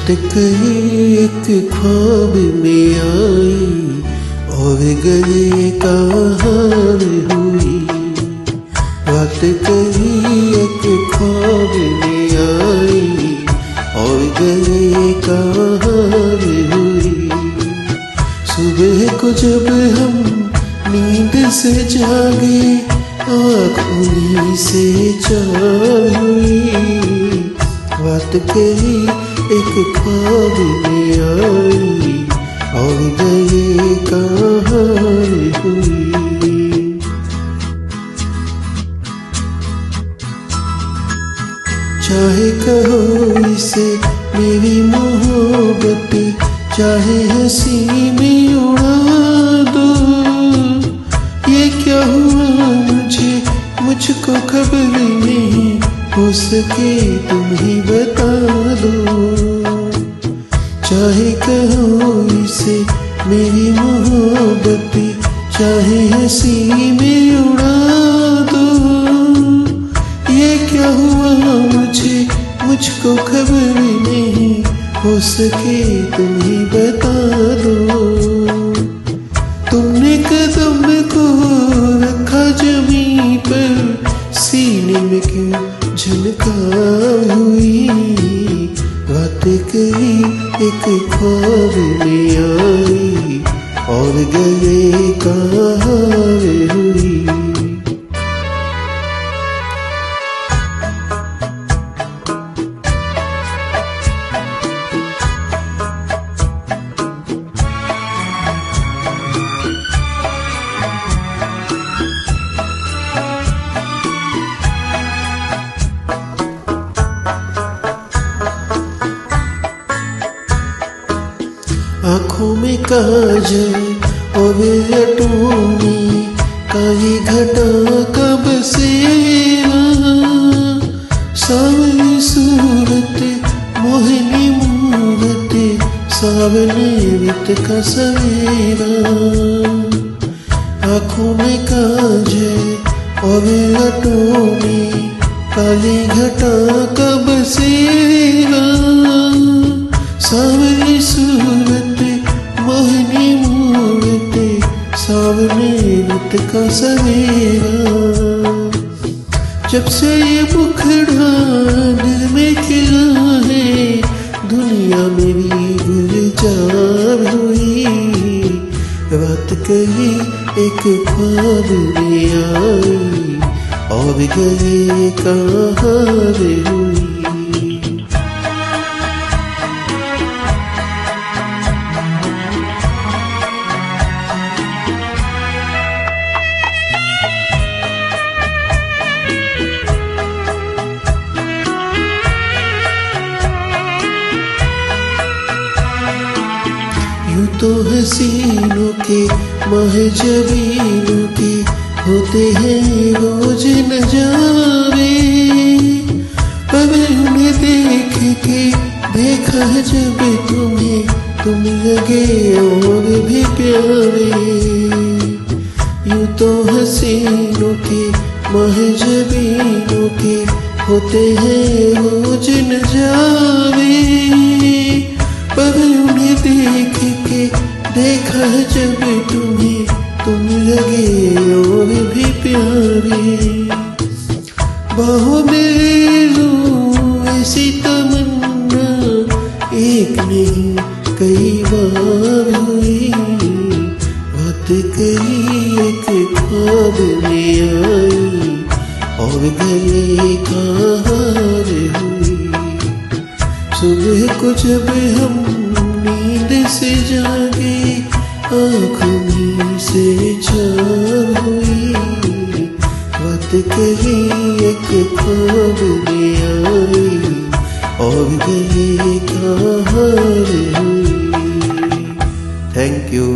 बात कही एक ख्वाब में आई और गए कहाँ हुई। बात कही एक ख्वाब में आई और गए कहाँ हुई। सुबह को जब हम नींद से जागे आँखों से चार हुई। बात कही एक ख्वाब में आई और गए कहाँ हुई। चाहे कहो इसे मेरी मोहब्बत, चाहे हंसी में उड़ा दो। ये क्या हुआ मुझको खबर नहीं, हो सके तुम ही बता दो। चाहे कहो इसे मेरी मोहब्बत, चाहे हंसी में उड़ा दो। ये क्या हुआ मुझको खबर नहीं, हो सके तुम ही बता दो। तुमने कदम को रखा जमीन पर, सीने में क्यों झनका हुई। बात कही एक ख्वाब में आई और गए कहाँ हुई। आँखों में काजल और लटों में काली घटा का बसेरा। सावली सूरत मोहिनी मूरत, सावने वित का सवेरा। आँखों में काजल और लटों में काली घटा का बसेरा। सावली सूरत मोहिनी मूरत, सावने रुत का सवेरा। जब से ये मुखड़ा दिल में खिला है, दुनिया मेरी गुलजार हुई। बात कही एक ख्वाब में आई और गए कहाँ हुई। यूं तो हसीनों के महजबीनों के होते हैं रोज नजारे। पर उन्हें देख के देखा जब तुम्हें, तुम लगे और भी प्यारे। यूं तो हसीनों के महजबीनों के होते हैं रोज नजारे। पर उन्हें देख के देखा जब तुम्हें, तुम लगे और भी प्यारे। बाहों में लूं ऐसी तमन्ना, एक नहीं कई बार हुई। बात कही एक ख्वाब में आई और गए कहाँ हुई। सुबह को जब हम नींद से जागे आँखों से चार हुई। बात कही एक ख्वाब में आई और गए कहाँ हुई। Thank you.